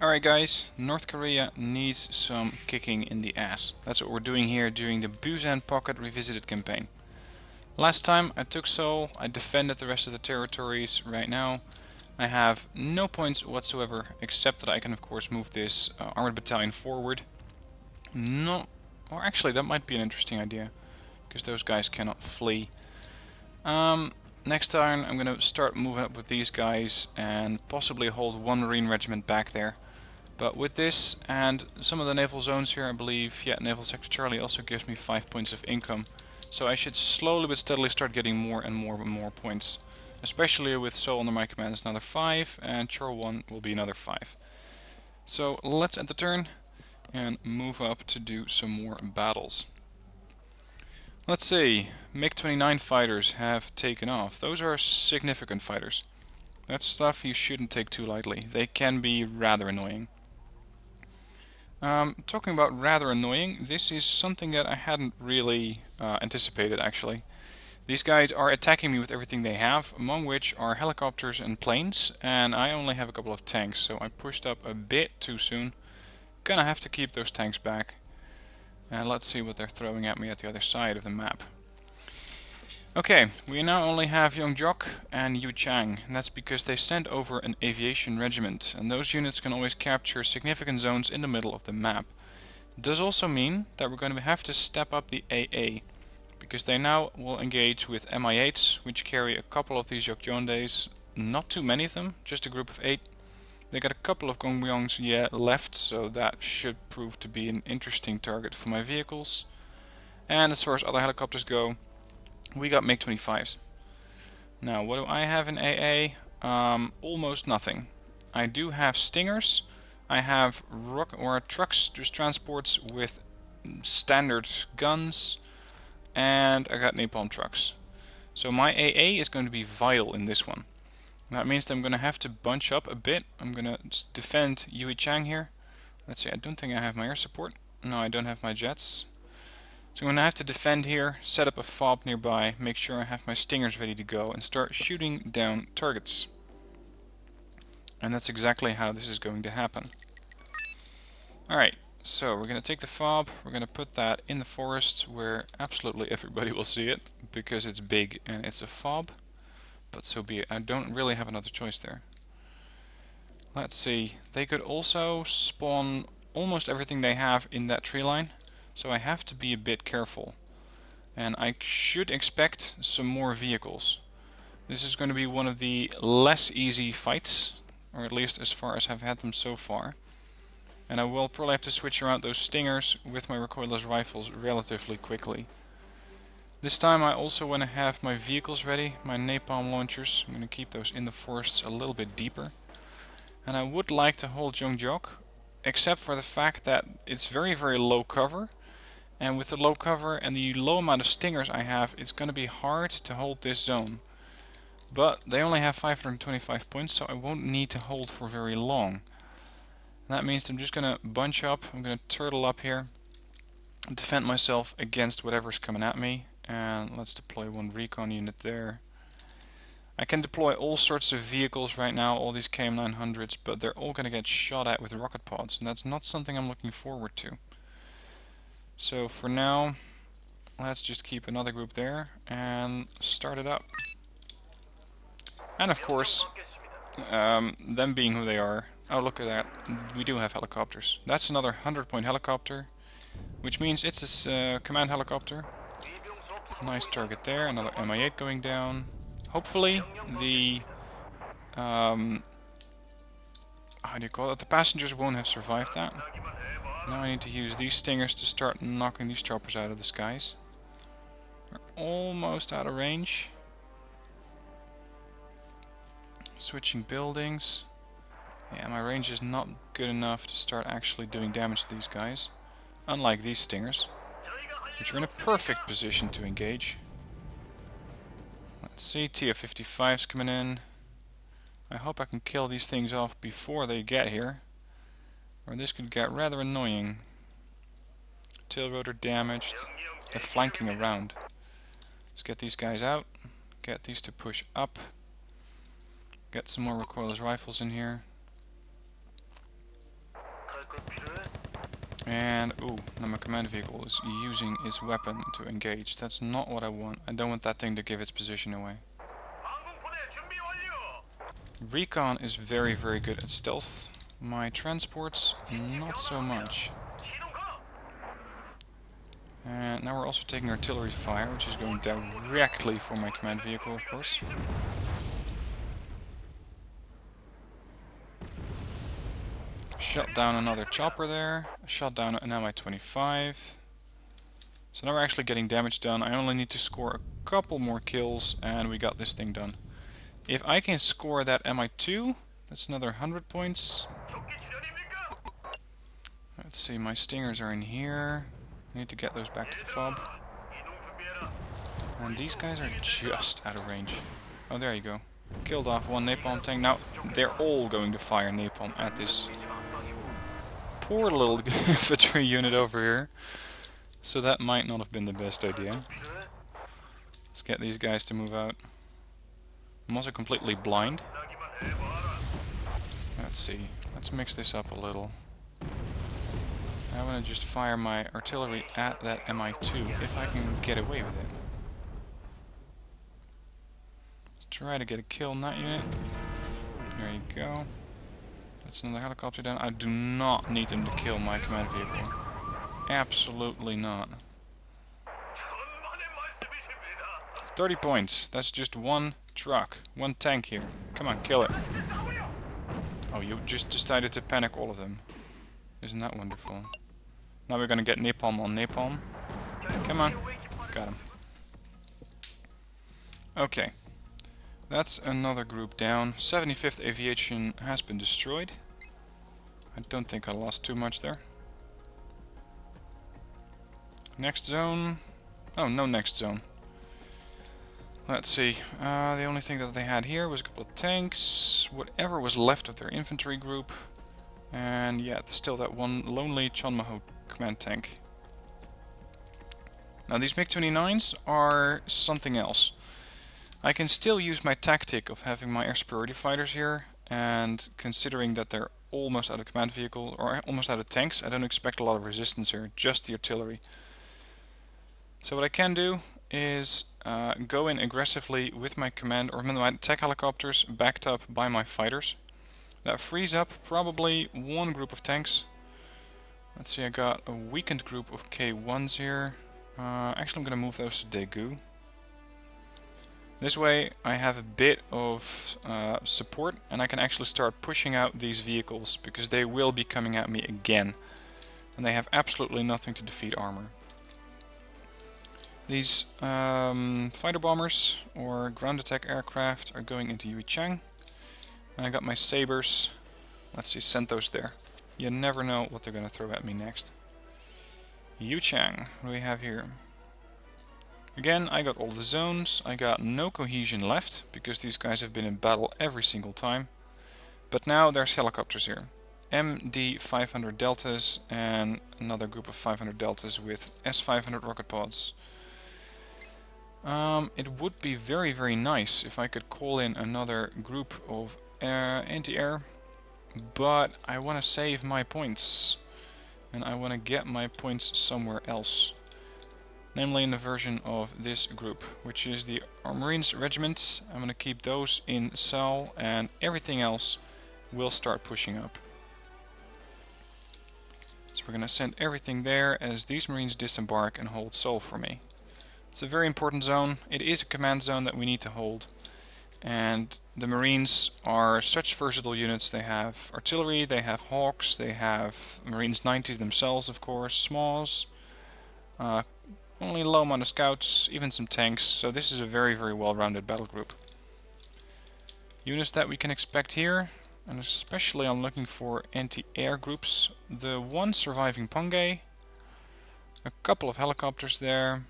Alright guys, North Korea needs some kicking in the ass. That's what we're doing here during the Busan Pocket Revisited campaign. Last time I took Seoul, I defended the rest of the territories. Right now I have no points whatsoever, except that I can of course move this armored battalion forward. No, or actually that might be an interesting idea, because those guys cannot flee. Next turn I'm going to start moving up with these guys and possibly hold one Marine regiment back there. But with this and some of the naval zones here, I believe, yeah, Naval Sector Charlie also gives me 5 points of income. So I should slowly but steadily start getting more and more points. Especially with Seoul under my command is another 5, and Chor 1 will be another 5. So let's end the turn and move up to do some more battles. Let's see, MiG-29 fighters have taken off. Those are significant fighters. That's stuff you shouldn't take too lightly. They can be rather annoying. Talking about rather annoying, this is something that I hadn't really anticipated actually. These guys are attacking me with everything they have, among which are helicopters and planes, and I only have a couple of tanks, so I pushed up a bit too soon. Gonna have to keep those tanks back. And let's see what they're throwing at me at the other side of the map. Okay, we now only have Yongjok and Yuchang, and that's because they sent over an aviation regiment, and those units can always capture significant zones in the middle of the map. It does also mean that we're going to have to step up the AA, because they now will engage with Mi-8s, which carry a couple of these Yokjondaes, not too many of them, just a group of 8. They got a couple of Gongbyongs left, so that should prove to be an interesting target for my vehicles. And as far as other helicopters go, we got MiG-25s. Now, what do I have in AA? Almost nothing. I do have Stingers. I have trucks, just transports with standard guns, and I got napalm trucks. So my AA is going to be vital in this one. That means that I'm going to have to bunch up a bit. I'm going to defend Yui Chang here. Let's see, I don't think I have my air support. No, I don't have my jets. So I'm going to have to defend here, set up a fob nearby, make sure I have my Stingers ready to go, and start shooting down targets. And that's exactly how this is going to happen. Alright, so we're going to take the fob, we're going to put that in the forest where absolutely everybody will see it, because it's big and it's a fob. But so be it, I don't really have another choice there. Let's see, they could also spawn almost everything they have in that tree line. So I have to be a bit careful. And I should expect some more vehicles. This is going to be one of the less easy fights, or at least as far as I've had them so far. And I will probably have to switch around those Stingers with my recoilless rifles relatively quickly. This time I also want to have my vehicles ready, my napalm launchers. I'm going to keep those in the forests a little bit deeper. And I would like to hold Yongjok, except for the fact that it's very low cover. And with the low cover and the low amount of Stingers I have, it's going to be hard to hold this zone. But they only have 525 points, so I won't need to hold for very long. And that means I'm just going to bunch up, I'm going to turtle up here, defend myself against whatever's coming at me. And let's deploy one recon unit there. I can deploy all sorts of vehicles right now, all these KM900s, but they're all going to get shot at with rocket pods, and that's not something I'm looking forward to. So for now, let's just keep another group there and start it up. And of course, them being who they are, oh look at that, we do have helicopters. That's another 100-point helicopter, which means it's a command helicopter. Nice target there, another Mi-8 going down. Hopefully the, how do you call it, the passengers won't have survived that. Now I need to use these Stingers to start knocking these choppers out of the skies. We're almost out of range. Switching buildings. Yeah, my range is not good enough to start actually doing damage to these guys. Unlike these Stingers, which are in a perfect position to engage. Let's see, TF-55's coming in. I hope I can kill these things off before they get here, or this could get rather annoying. Tail rotor damaged. They're flanking around. Let's get these guys out. Get these to push up. Get some more recoilless rifles in here. And, ooh, now my command vehicle is using its weapon to engage. That's not what I want. I don't want that thing to give its position away. Recon is very, very good at stealth. My transports, not so much. And now we're also taking artillery fire, which is going directly for my command vehicle, of course. Shot down another chopper there. Shot down an Mi-25. So now we're actually getting damage done. I only need to score a couple more kills and we got this thing done. If I can score that Mi-2, that's another 100 points. Let's see, my stingers are in here. I need to get those back to the fob. And these guys are just out of range. Oh, there you go. Killed off one napalm tank. Now, they're all going to fire napalm at this poor little infantry unit over here. So that might not have been the best idea. Let's get these guys to move out. I'm also completely blind. Let's see. Let's mix this up a little. I want to just fire my artillery at that Mi-2 if I can get away with it. Let's try to get a kill on that unit. There you go. That's another helicopter down. I do not need them to kill my command vehicle. Absolutely not. 30 points. That's just one truck. One tank here. Come on, kill it. Oh, you just decided to panic all of them. Isn't that wonderful? Now we're gonna get napalm on napalm. Come on. Got him. Okay. That's another group down. 75th Aviation has been destroyed. I don't think I lost too much there. Next zone. Oh, no next zone. Let's see. The only thing that they had here was a couple of tanks. Whatever was left of their infantry group. And yeah, still that one lonely Chonmaho command tank. Now these MiG-29s are something else. I can still use my tactic of having my air superiority fighters here, and considering that they're almost out of command vehicle, or almost out of tanks, I don't expect a lot of resistance here, just the artillery. So what I can do is go in aggressively with my command, or my attack helicopters backed up by my fighters. That frees up probably one group of tanks. Let's see, I got a weakened group of K1s here. Actually I'm going to move those to Daegu. This way I have a bit of support and I can actually start pushing out these vehicles because they will be coming at me again. And they have absolutely nothing to defeat armor. These fighter bombers or ground attack aircraft are going into Yuchang. And I got my sabers. Let's see, send those there. You never know what they're going to throw at me next. Yuchang, what do we have here? Again, I got all the zones. I got no cohesion left, because these guys have been in battle every single time. But now there's helicopters here. MD 500 Deltas and another group of 500 Deltas with S500 rocket pods. It would be very, very nice if I could call in another group of anti-air, but I want to save my points. And I want to get my points somewhere else. Namely in the version of this group, which is the Marines Regiment. I'm going to keep those in Sal, and everything else will start pushing up. So we're going to send everything there as these Marines disembark and hold Seoul for me. It's a very important zone. It is a command zone that we need to hold. And the Marines are such versatile units. They have artillery, they have Hawks, they have Marines 90 themselves, of course, SMAWs. Only a low amount of scouts, even some tanks, so this is a very, very well-rounded battle group. Units that we can expect here, and especially I'm looking for anti-air groups. The one surviving Pongay, a couple of helicopters there.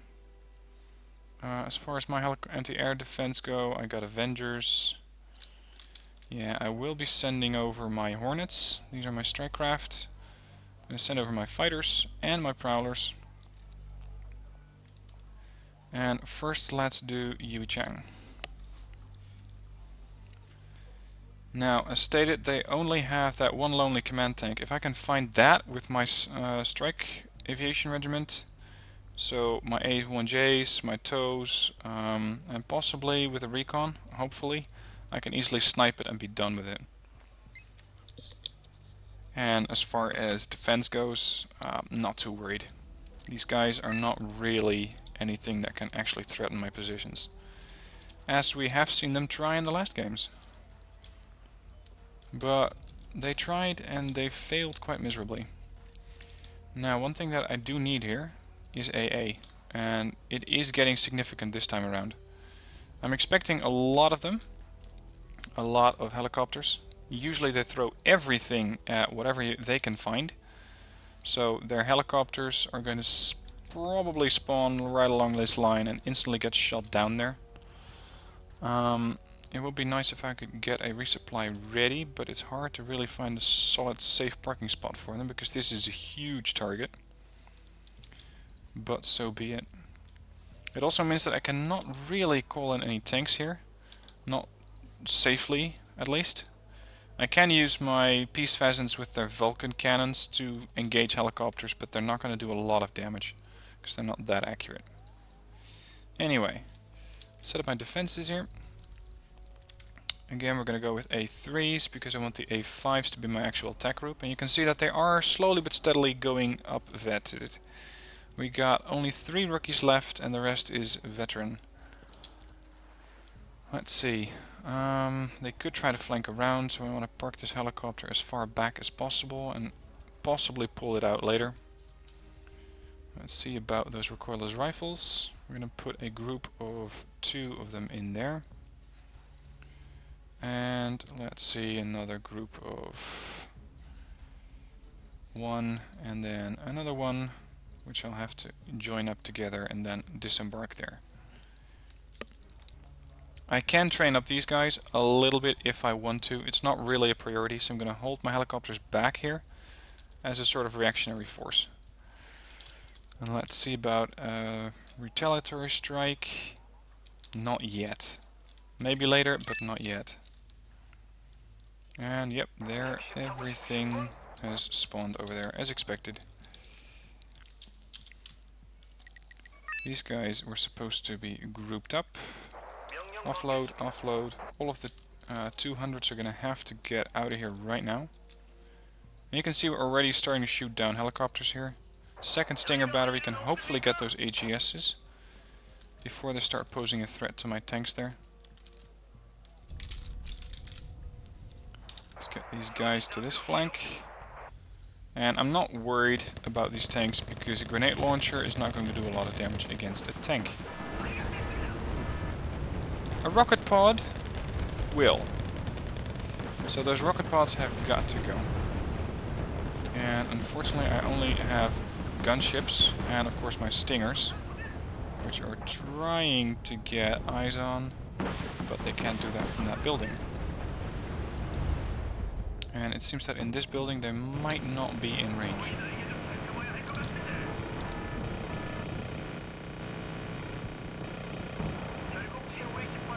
As far as my anti-air defense go, I got Avengers. Yeah, I will be sending over my Hornets. These are my strike craft. I'm going to send over my fighters and my prowlers. And first let's do Yuchang. Now, as stated, they only have that one lonely command tank. If I can find that with my strike aviation regiment, so my A1Js, my TOWs, and possibly with a recon, hopefully, I can easily snipe it and be done with it. And as far as defense goes, not too worried. These guys are not really anything that can actually threaten my positions, as we have seen them try in the last games. But they tried and they failed quite miserably. Now, one thing that I do need here is AA, and it is getting significant this time around. I'm expecting a lot of them, a lot of helicopters. Usually they throw everything at whatever they can find, so their helicopters are going to probably spawn right along this line and instantly get shot down there. It would be nice if I could get a resupply ready, but it's hard to really find a solid safe parking spot for them because this is a huge target. But so be it. It also means that I cannot really call in any tanks here. Not safely, at least. I can use my Peace Pheasants with their Vulcan cannons to engage helicopters, but they're not going to do a lot of damage because they're not that accurate. Anyway, set up my defenses here. Again, we're going to go with A3s because I want the A5s to be my actual attack group. And you can see that they are slowly but steadily going up vetted. We got only 3 rookies left and the rest is veteran. Let's see. They could try to flank around, so I want to park this helicopter as far back as possible and possibly pull it out later. Let's see about those recoilless rifles. We're going to put a group of 2 of them in there. And let's see, another group of 1 and then another one, which I'll have to join up together and then disembark there. I can train up these guys a little bit if I want to. It's not really a priority, so I'm going to hold my helicopters back here as a sort of reactionary force. And let's see about a retaliatory strike. Not yet. Maybe later, but not yet. And yep, there, everything has spawned over there as expected. These guys were supposed to be grouped up. Offload, offload. All of the 200s are going to have to get out of here right now. And you can see we're already starting to shoot down helicopters here. Second Stinger battery can hopefully get those AGSs before they start posing a threat to my tanks there. Let's get these guys to this flank. And I'm not worried about these tanks because a grenade launcher is not going to do a lot of damage against a tank. A rocket pod will. So those rocket pods have got to go. And unfortunately I only have gunships and of course my Stingers, which are trying to get eyes on, but they can't do that from that building. And it seems that in this building they might not be in range.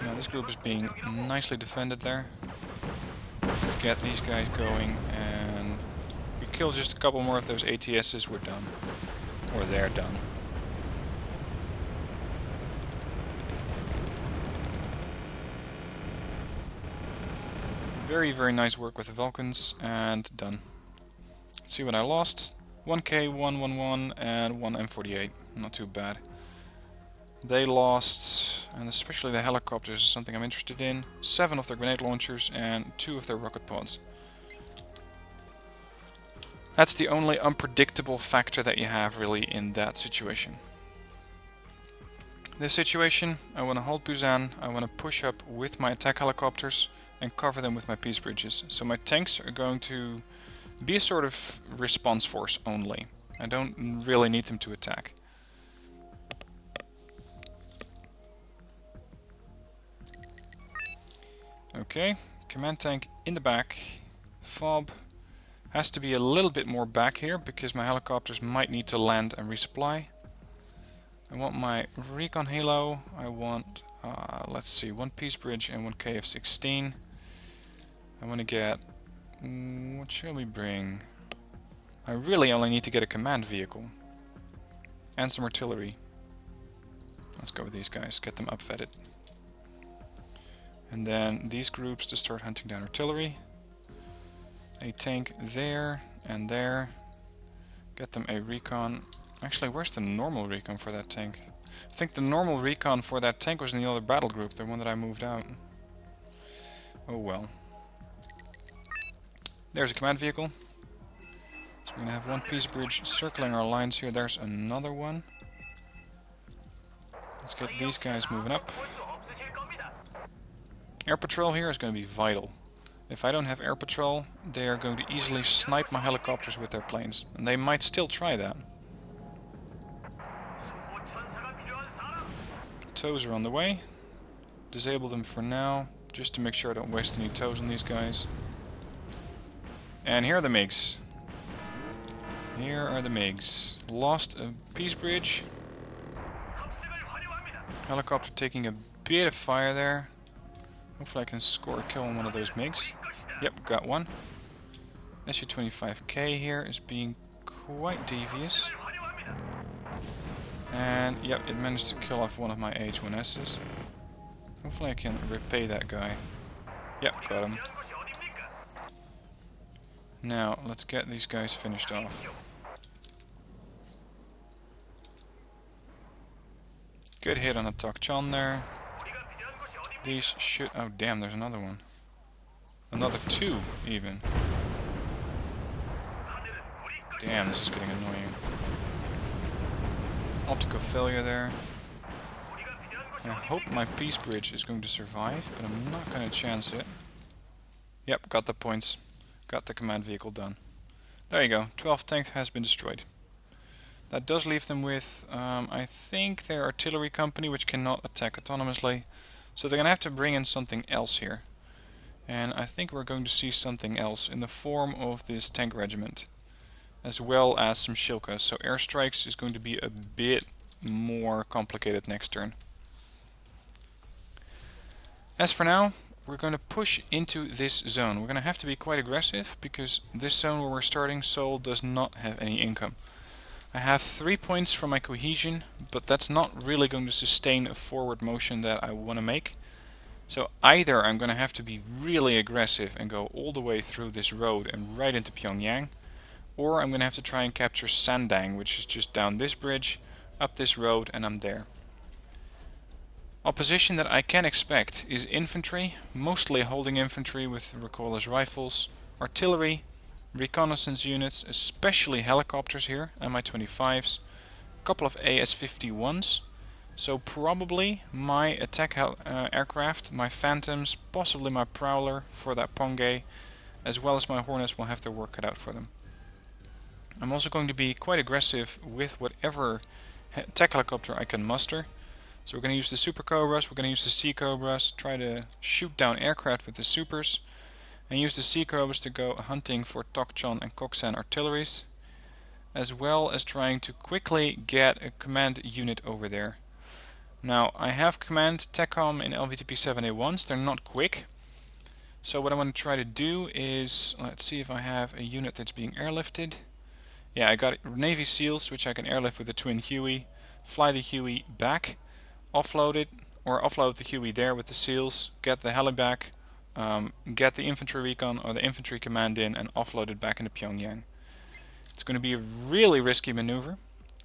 Now this group is being nicely defended there. Let's get these guys going, and if we kill just a couple more of those ATSs, we're done. Or they're done. Very, very nice work with the Vulcans, and done. Let's see what I lost. 1K, 111, and 1 M48. Not too bad. They lost, and especially the helicopters is something I'm interested in, 7 of their grenade launchers and 2 of their rocket pods. That's the only unpredictable factor that you have really in that situation. This situation, I want to hold Busan, I want to push up with my attack helicopters and cover them with my peace bridges. So my tanks are going to be a sort of response force only. I don't really need them to attack. Okay, command tank in the back. Fob has to be a little bit more back here because my helicopters might need to land and resupply. I want my recon halo. I want, let's see, 1 peace bridge and 1 KF-16. I want to get... what shall we bring? I really only need to get a command vehicle. And some artillery. Let's go with these guys, get them upfetted. And then these groups to start hunting down artillery. A tank there and there. Get them a recon. Actually, where's the normal recon for that tank? I think the normal recon for that tank was in the other battle group, the one that I moved out. Oh well. There's a command vehicle. So we're going to have one peace bridge circling our lines here. There's another one. Let's get these guys moving up. Air patrol here is going to be vital. If I don't have air patrol, they are going to easily snipe my helicopters with their planes. And they might still try that. Tows are on the way. Disable them for now, just to make sure I don't waste any tows on these guys. And here are the MiGs. Here are the MiGs. Lost a peace bridge. Helicopter taking a bit of fire there. Hopefully I can score a kill on one of those MiGs. Yep, got one. SU-25K here is being quite devious. And yep, it managed to kill off one of my H-1Ss. Hopefully I can repay that guy. Yep, got him. Now, let's get these guys finished off. Good hit on the Tokchon there. These should... oh damn, there's another one. Another two, even. Damn, this is getting annoying. Optical failure there. I hope my peace bridge is going to survive, but I'm not going to chance it. Yep, got the points. Got the command vehicle done. There you go, 12th tank has been destroyed. That does leave them with, I think, their artillery company, which cannot attack autonomously. So they're going to have to bring in something else here. And I think we're going to see something else in the form of this tank regiment. As well as some Shilkas. So airstrikes is going to be a bit more complicated next turn. As for now, we're going to push into this zone. We're going to have to be quite aggressive, because this zone where we're starting, Seoul does not have any income. I have 3 points for my cohesion, but that's not really going to sustain a forward motion that I want to make. So either I'm going to have to be really aggressive and go all the way through this road and right into Pyongyang, or I'm going to have to try and capture Sandang, which is just down this bridge, up this road, and I'm there. Opposition that I can expect is infantry, mostly holding infantry with recoilless rifles, artillery, reconnaissance units, especially helicopters here, Mi-25s, a couple of AS-51s, so probably my attack aircraft, my Phantoms, possibly my Prowler for that Pongay, as well as my Hornets will have their work cut out for them. I'm also going to be quite aggressive with whatever attack helicopter I can muster. So we're going to use the Super Cobras, we're going to use the Sea Cobras, try to shoot down aircraft with the Supers, and use the Sea Cobras to go hunting for Tokchon and Koksan artilleries, as well as trying to quickly get a command unit over there. Now, I have command TACOM in LVTP 7A1s, they're not quick. So what I want to try to do is, let's see if I have a unit that's being airlifted. Yeah, I got Navy SEALs, which I can airlift with the twin Huey, fly the Huey back, offload it, or offload the Huey there with the SEALs, get the heli back, get the infantry recon or the infantry command in, and offload it back into Pyongyang. It's going to be a really risky maneuver,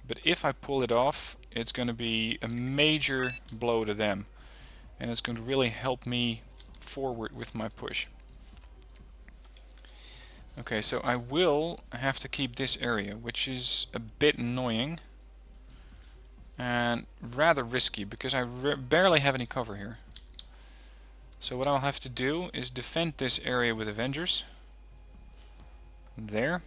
but if I pull it off, it's going to be a major blow to them, and it's going to really help me forward with my push. Okay, so I will have to keep this area, which is a bit annoying and rather risky, because I barely have any cover here. So what I'll have to do is defend this area with Avengers. There.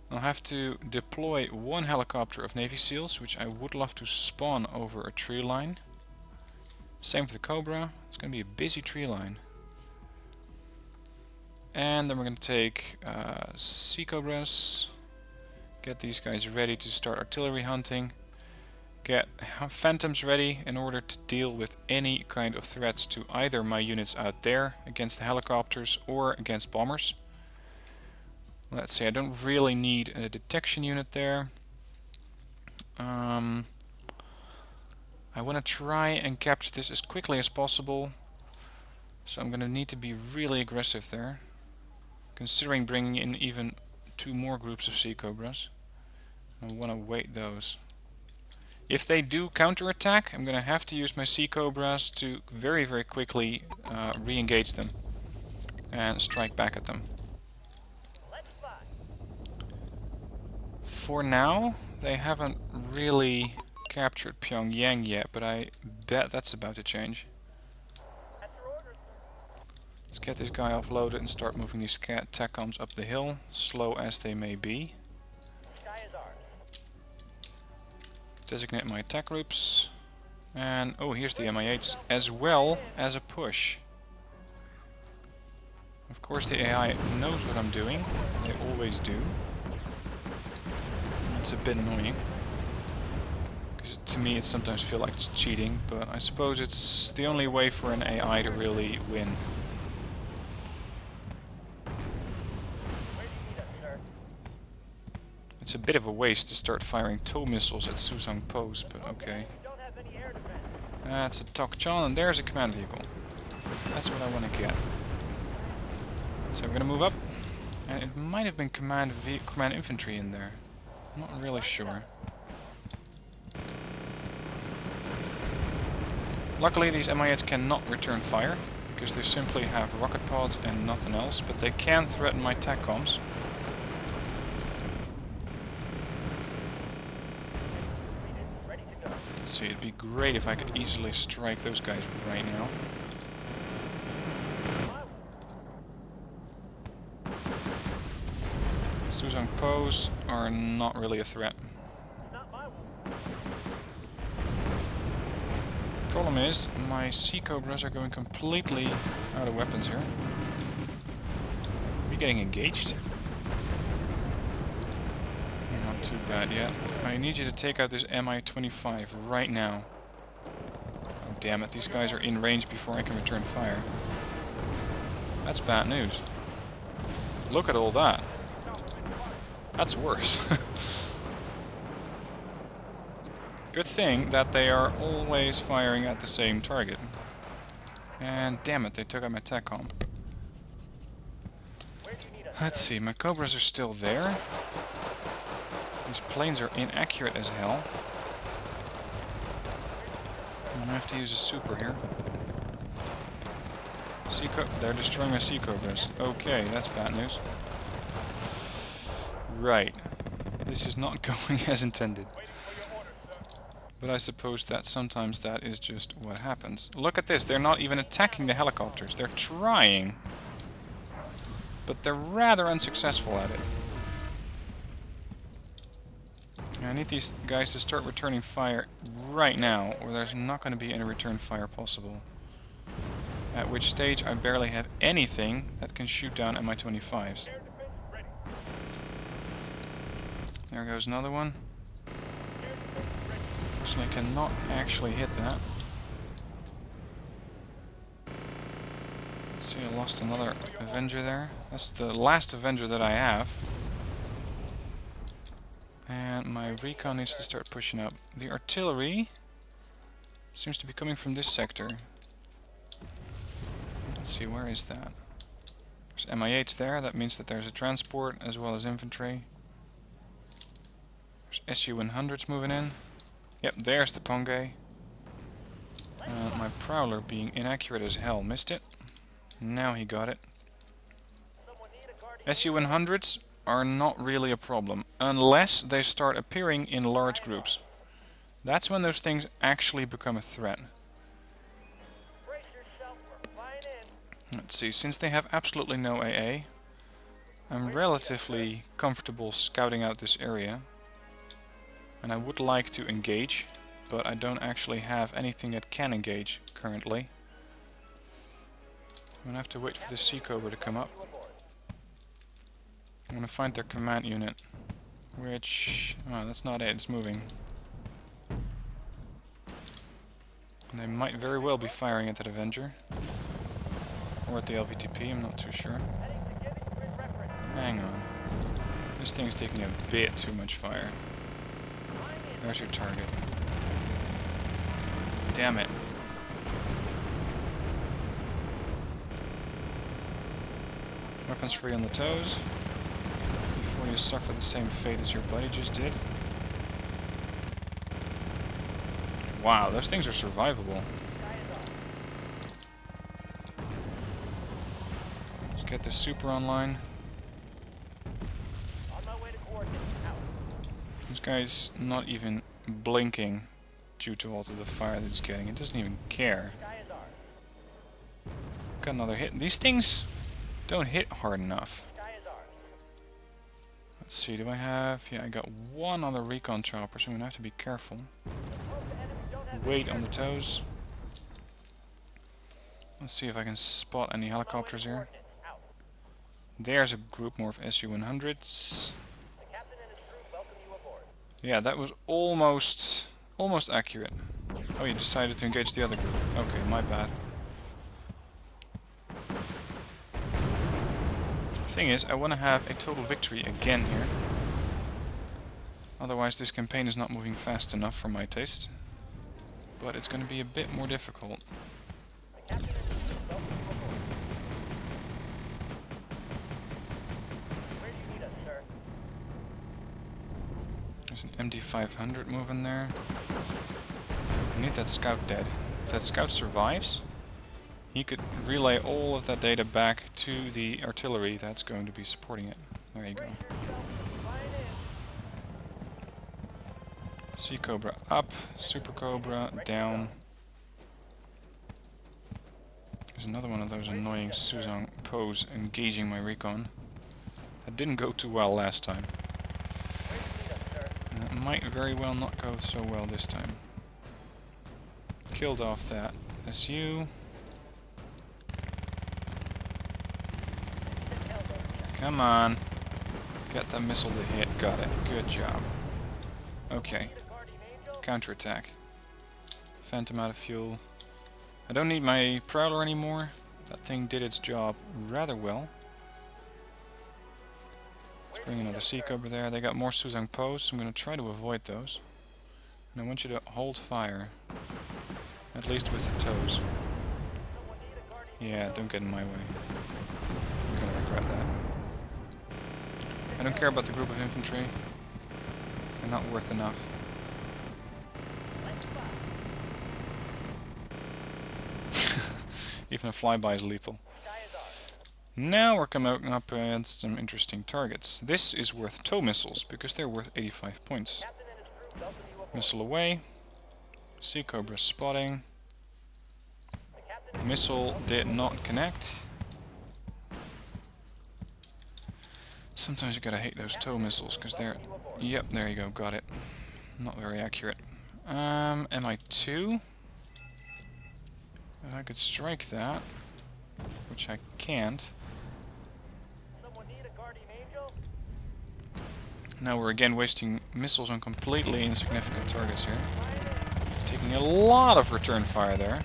I'll have to deploy one helicopter of Navy SEALs, which I would love to spawn over a tree line. Same with the Cobra. It's going to be a busy tree line. And then we're going to take Sea Cobras, get these guys ready to start artillery hunting, get phantoms ready in order to deal with any kind of threats to either my units out there against the helicopters or against bombers. Let's see, I don't really need a detection unit there. I want to try and capture this as quickly as possible, so I'm going to need to be really aggressive there, considering bringing in even 2 more groups of Sea Cobras. I want to wait those. If they do counterattack, I'm going to have to use my Sea Cobras to very, very quickly re-engage them and strike back at them. For now, they haven't really captured Pyongyang yet, but I bet that's about to change. Let's get this guy offloaded and start moving these TACOMs up the hill, slow as they may be. Designate my attack groups, and oh, here's the Mi-8s as well as a push. Of course the AI knows what I'm doing, they always do. It's a bit annoying, because to me it sometimes feels like it's cheating, but I suppose it's the only way for an AI to really win. It's a bit of a waste to start firing tow missiles at Susang Post, but okay. That's a Tokchon, and there's a command vehicle. That's what I want to get. So we're going to move up, and it might have been command infantry in there. I'm not really sure. Luckily these Mi-8s cannot return fire, because they simply have rocket pods and nothing else, but they can threaten my TACOMs. Let's see, it'd be great if I could easily strike those guys right now. Susang Poes are not really a threat. Problem is, my Sea Cobras are going completely out of weapons here. Are we getting engaged? Not too bad yet. I need you to take out this Mi-25 right now. Oh damn it, these guys are in range before I can return fire. That's bad news. Look at all that. That's worse. Good thing that they are always firing at the same target. And damn it, they took out my TACOM. Let's see, my Cobras are still there. These planes are inaccurate as hell. I'm gonna have to use a super here. They're destroying my Sea Cobras. Okay, that's bad news. Right. This is not going as intended. But I suppose that sometimes that is just what happens. Look at this, they're not even attacking the helicopters. They're trying, but they're rather unsuccessful at it. I need these guys to start returning fire right now, or there's not going to be any return fire possible. At which stage I barely have anything that can shoot down Mi-25s. There goes another one. Unfortunately, I cannot actually hit that. Let's see, I lost another Avenger there. That's the last Avenger that I have. And my recon needs to start pushing up. The artillery seems to be coming from this sector. Let's see, where is that? There's Mi-8s there, that means that there's a transport as well as infantry. There's Su-100s moving in. Yep, there's the Pongay. My Prowler, being inaccurate as hell, missed it. Now he got it. Su-100s are not really a problem, unless they start appearing in large groups. That's when those things actually become a threat. Let's see, since they have absolutely no AA, I'm relatively comfortable scouting out this area. And I would like to engage, but I don't actually have anything that can engage currently. I'm gonna have to wait for the Sea Cobra to come up. I'm gonna find their command unit, which... oh, that's not it, it's moving. They might very well be firing at that Avenger. Or at the LVTP, I'm not too sure. Hang on. This thing's taking a bit too much fire. There's your target. Damn it. Weapons free on the toes. Before you suffer the same fate as your buddy just did. Wow, those things are survivable. Let's get this super online. This guy's not even blinking due to all of the fire that he's getting. It doesn't even care. Got another hit. These things don't hit hard enough. Let's see, do I have... Yeah, I got one other recon chopper, so I'm gonna have to be careful. Wait on the toes. Let's see if I can spot any helicopters here. There's a group more of SU-100s. Yeah, that was almost accurate. Oh, you decided to engage the other group. Okay, my bad. Thing is, I want to have a total victory again here. Otherwise this campaign is not moving fast enough for my taste. But it's going to be a bit more difficult. There's an MD-500 moving there. I need that scout dead. If that scout survives, he could relay all of that data back to the artillery that's going to be supporting it. There you go. Sea Cobra up, Super Cobra down. There's another one of those annoying Suzang Poes engaging my recon. That didn't go too well last time. And it might very well not go so well this time. Killed off that SU. Come on. Get that missile to hit. Got it. Good job. Okay. Counterattack. Phantom out of fuel. I don't need my Prowler anymore. That thing did its job rather well. Let's bring another Sea Cobra there. They got more Suzang Poes, so I'm going to try to avoid those. And I want you to hold fire. At least with the toes. Yeah, don't get in my way. You're going to regret that. I don't care about the group of infantry. They're not worth enough. Even a flyby is lethal. Now we're coming up against some interesting targets. This is worth tow missiles, because they're worth 85 points. Missile away. Sea Cobra spotting. Missile did not connect. Sometimes you gotta hate those tow missiles, because they're... Yep, there you go, got it. Not very accurate. MI2? If I could strike that, which I can't. Now we're again wasting missiles on completely insignificant targets here. Taking a lot of return fire there.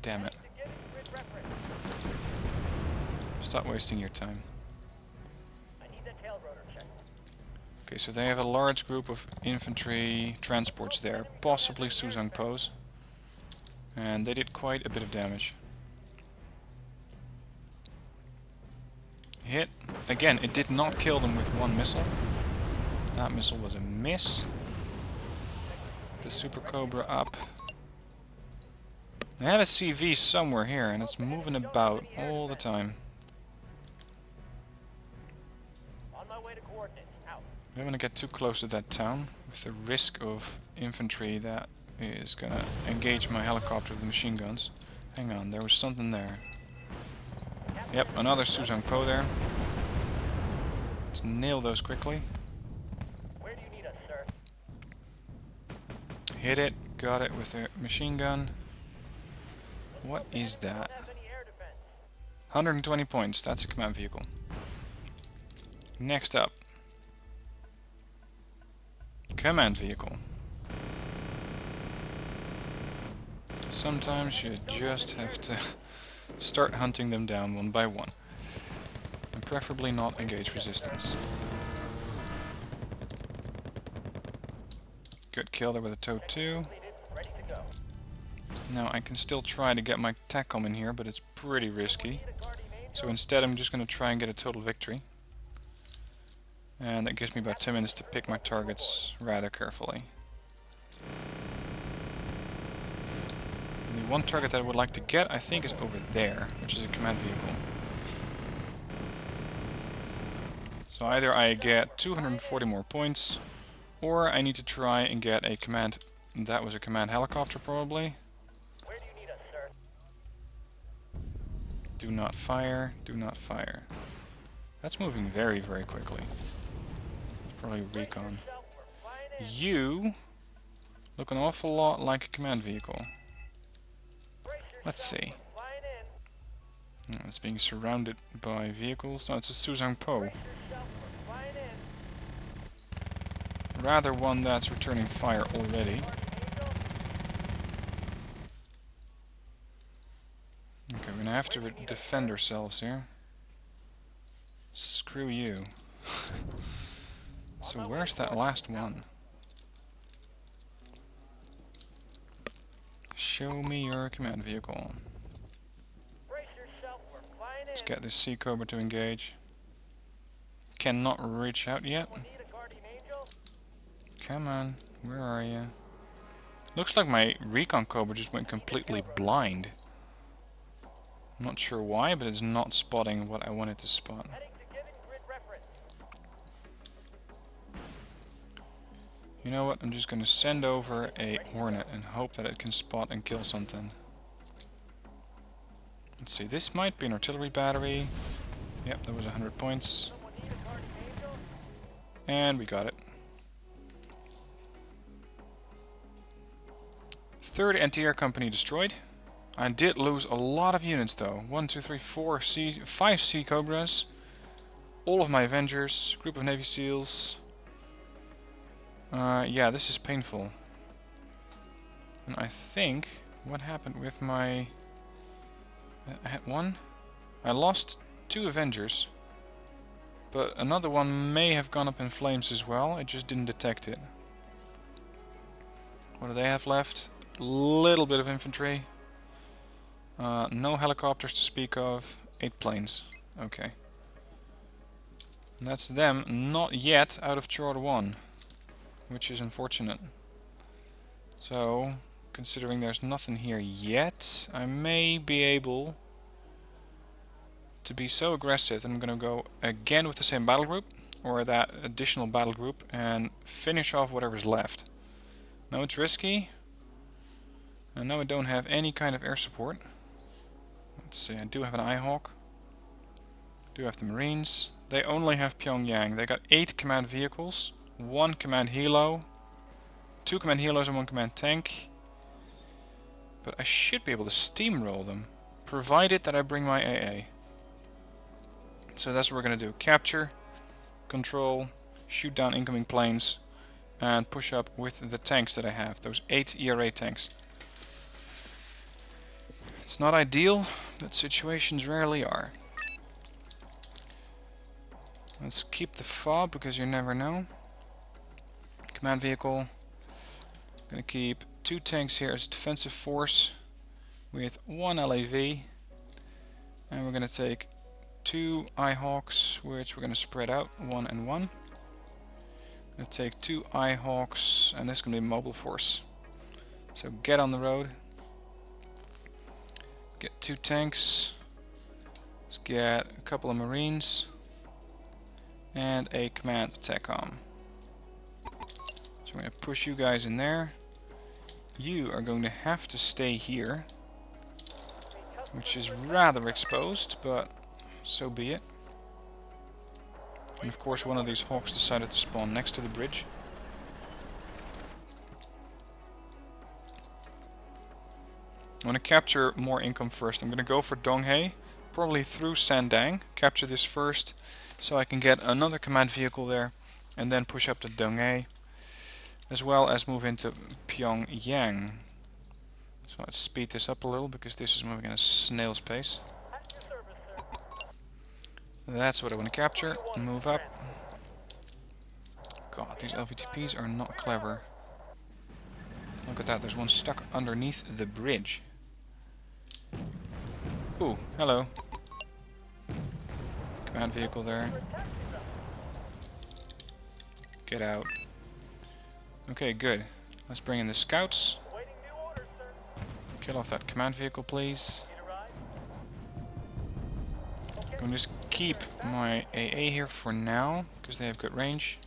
Damn it. Stop wasting your time. Okay, so they have a large group of infantry transports there, possibly Suzang Poes. And they did quite a bit of damage. Hit. Again, it did not kill them with one missile. That missile was a miss. The Super Cobra up. They have a CV somewhere here, and it's moving about all the time. I don't want to get too close to that town, with the risk of infantry that is going to engage my helicopter with the machine guns. Hang on, there was something there. Yep, another Suzang Po there. Let's nail those quickly. Where do you need us, sir? Hit it, got it with a machine gun. What is that? 120 points, that's a command vehicle. Next up. Command vehicle. Sometimes you just have to start hunting them down one by one. And preferably not engage resistance. Good kill there with a tow 2. Ready to go. Now I can still try to get my TACOM in here, but it's pretty risky. So instead I'm just going to try and get a total victory. And that gives me about 10 minutes to pick my targets rather carefully. And the one target that I would like to get, I think, is over there, which is a command vehicle. So either I get 240 more points, or I need to try and get a command... That was a command helicopter, probably. Where do you need us, sir? Do not fire, do not fire. That's moving very, very quickly. Probably recon. Yourself, we're flying in. You look an awful lot like a command vehicle. Brace Let's yourself, see. we're flying in. It's being surrounded by vehicles. No, it's a Susang Po. Brace yourself, we're flying in. Rather one that's returning fire already. Okay, we're gonna have to defend ourselves here. Screw you. So where's that last one? Show me your command vehicle. Brace yourself, we're flying in. Let's get this Sea Cobra to engage. Cannot reach out yet. Need a guardian angel? Come on, where are you? Looks like my Recon Cobra just went completely blind. I'm not sure why, but it's not spotting what I wanted to spot. Heading to given grid reference. You know what, I'm just going to send over a Hornet and hope that it can spot and kill something. Let's see, this might be an artillery battery. Yep, that was 100 points. Someone need a guardian angel? And we got it. Third anti-air company destroyed. I did lose a lot of units though. 1, 2, 3, 4, 5 Sea Cobras. All of my Avengers, group of Navy SEALs. Yeah, this is painful. And I think what happened with my... I had one. I lost 2 Avengers. But another one may have gone up in flames as well. I just didn't detect it. What do they have left? Little bit of infantry. No helicopters to speak of. 8 planes. Okay. And that's them not yet out of Charter 1. Which is unfortunate. So, considering there's nothing here yet, I may be able to be so aggressive that I'm going to go again with the same battle group, or that additional battle group, and finish off whatever's left. Now it's risky. I know I don't have any kind of air support. Let's see, I do have an Eyehawk. Do have the Marines. They only have Pyongyang. They got 8 command vehicles, 1 command helo, 2 command helos and 1 command tank. But I should be able to steamroll them, provided that I bring my AA. So that's what we're going to do. Capture, control, shoot down incoming planes, and push up with the tanks that I have. Those 8 ERA tanks. It's not ideal, but situations rarely are. Let's keep the fob because you never know. Command vehicle. Gonna keep 2 tanks here as defensive force with 1 LAV. And we're gonna take 2 Eyehawks, which we're gonna spread out 1 and 1. Gonna take 2 Eyehawks, and this is gonna be mobile force. So get on the road. Get 2 tanks. Let's get a couple of Marines. And a command TACOM. So we're going to push you guys in there. You are going to have to stay here. Which is rather exposed, but so be it. And of course one of these hawks decided to spawn next to the bridge. I want to capture more income first. I'm going to go for Donghae, probably through Sandang. Capture this first, so I can get another command vehicle there, and then push up to Donghae, as well as move into Pyongyang. So let's speed this up a little because this is moving at a snail's pace. At your service, sir. That's what I want to capture. What do you want, Move up. friend? God, these LVTPs are not clever. Look at that, there's one stuck underneath the bridge. Ooh, hello. Command vehicle there. Get out. Okay, good. Let's bring in the scouts. Waiting new orders, sir. Kill off that command vehicle, please. Need a ride? Okay. I'm going to just keep my AA here for now, because they have good range.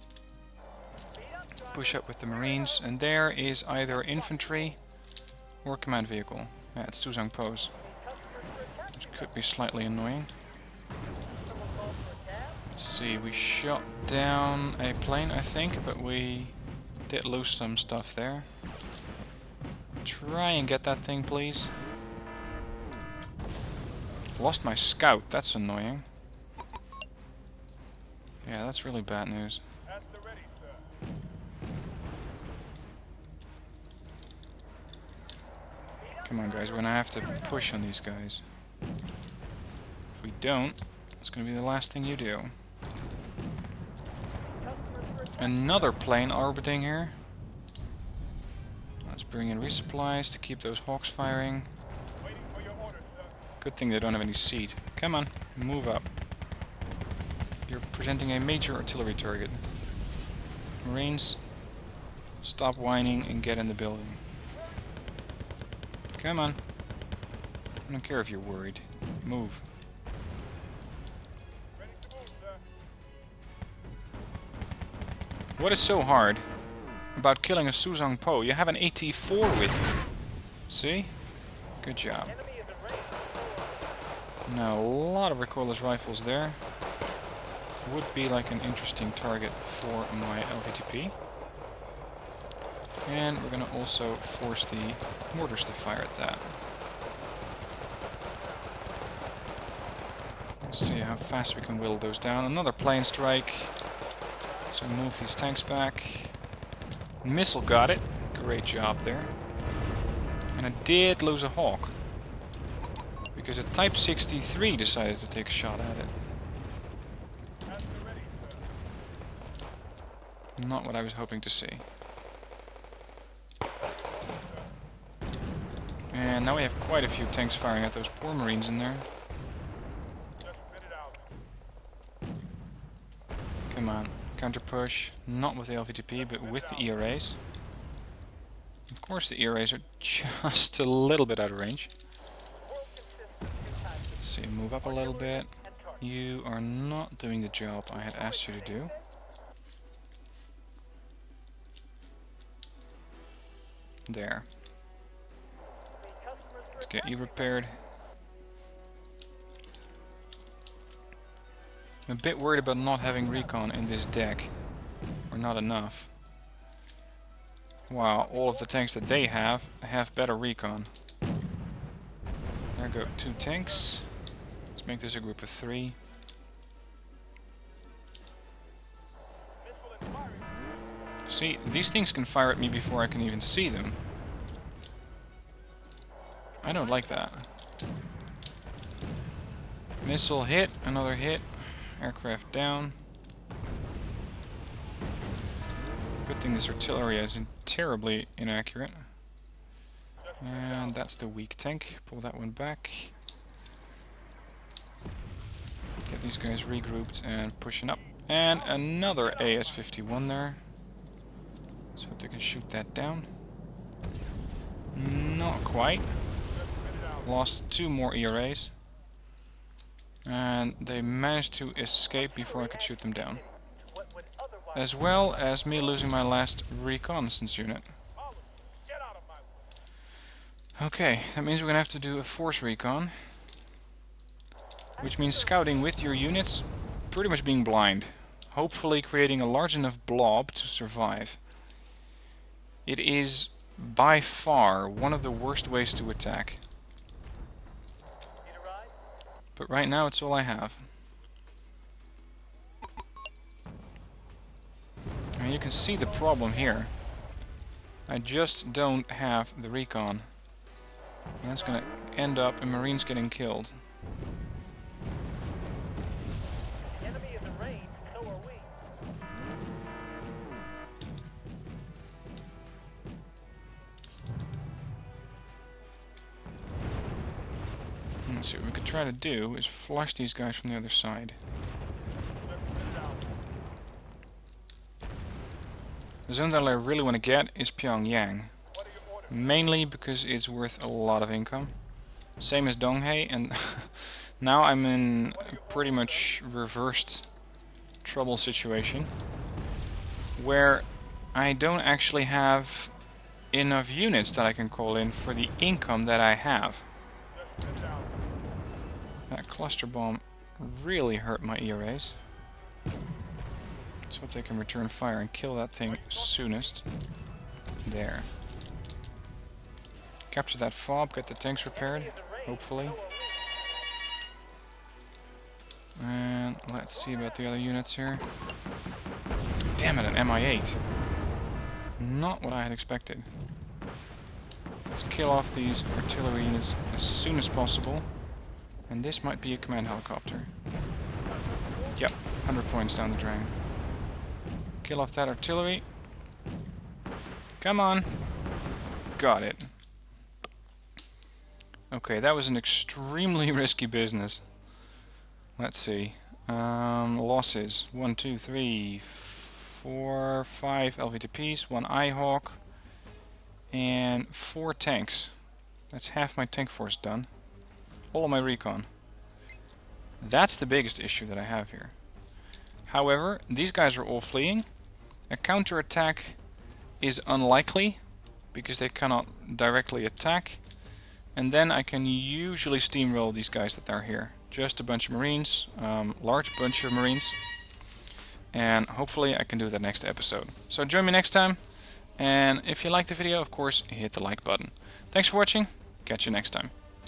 Speed up, driver. Push up with the marines, and there is either infantry or command vehicle. Yeah, it's Susang Pose, Customers for a taxi. which could be slightly annoying. Someone called for a cab. Let's see, we shot down a plane, I think, but we did lose some stuff there. Try and get that thing, please. Lost my scout, that's annoying. Yeah, that's really bad news. At the ready, sir. Come on, guys, we're gonna have to push on these guys. If we don't, it's gonna be the last thing you do. Customers for a taxi. Another plane orbiting here. Let's bring in resupplies to keep those hawks firing. Waiting for your orders, sir. Good thing they don't have any seat. Come on, move up. You're presenting a major artillery target. Marines, stop whining and get in the building. Come on. I don't care if you're worried. Move. Ready to move, sir. What is so hard about killing a Susang Po? You have an AT-4 with you. See? Good job. Enemy is in range. Now, a lot of recoilless rifles there. Would be like an interesting target for my LVTP. And we're going to also force the mortars to fire at that. Let's see how fast we can whittle those down. Another plane strike. So move these tanks back. Missile got it. Great job there. And I did lose a hawk. Because a Type 63 decided to take a shot at it. At the ready, sir. Not what I was hoping to see. And now we have quite a few tanks firing at those poor marines in there. Just spit it out. Come on, counter push. Not with the LVTP, but with the ERAs. Of course the ERAs are just a little bit out of range. World consists of two types. Let's see, move up a little bit. And target. You are not doing the job I had asked you to do. There. Customers for Let's a get you taxi. repaired. I'm a bit worried about not having recon in this deck. Or not enough. Wow, all of the tanks that they have better recon. There go 2 tanks. Let's make this a group of 3. Missile inquiry. See, these things can fire at me before I can even see them. I don't like that. Missile hit, another hit. Aircraft down. Good thing this artillery isn't terribly inaccurate. And that's the weak tank. Pull that one back. Get these guys regrouped and pushing up. And another AS-51 there. Let's hope they can shoot that down. Not quite. Lost 2 more ERAs. And they managed to escape before I could shoot them down. What would otherwise As well as me losing my last reconnaissance unit. get out of my way. Okay, that means we're gonna have to do a force recon. Which means scouting with your units, pretty much being blind. Hopefully creating a large enough blob to survive. It is by far one of the worst ways to attack. Need a ride? But right now it's all I have. And you can see the problem here. I just don't have the recon. And that's gonna end up in Marines getting killed. The enemy is in range, so are we. Let's see, what we could try to do is flush these guys from the other side. The zone that I really want to get is Pyongyang. What are your orders? Mainly because it's worth a lot of income. Same as Donghae, and now I'm in a pretty much reversed trouble situation where I don't actually have enough units that I can call in for the income that I have. Just send it out. That cluster bomb really hurt my ERAs. Let's hope they can return fire and kill that thing soonest. There. Capture that fob, get the tanks repaired, hopefully. And let's see about the other units here. Damn it, an MI8. Not what I had expected. Let's kill off these artillery units as soon as possible. And this might be a command helicopter. Yep, 100 points down the drain. Kill off that artillery. Come on. Got it. Okay, that was an extremely risky business. Let's see. Losses. 1, 2, 3, 4, 5 LVTPs, 1 IHawk, and 4 tanks. That's half my tank force done. All of my recon. That's the biggest issue that I have here. However, these guys are all fleeing. A counterattack is unlikely because they cannot directly attack. And then I can usually steamroll these guys that are here. Just a bunch of Marines, large bunch of Marines. And hopefully I can do that next episode. So join me next time. And if you liked the video, of course, hit the like button. Thanks for watching. Catch you next time.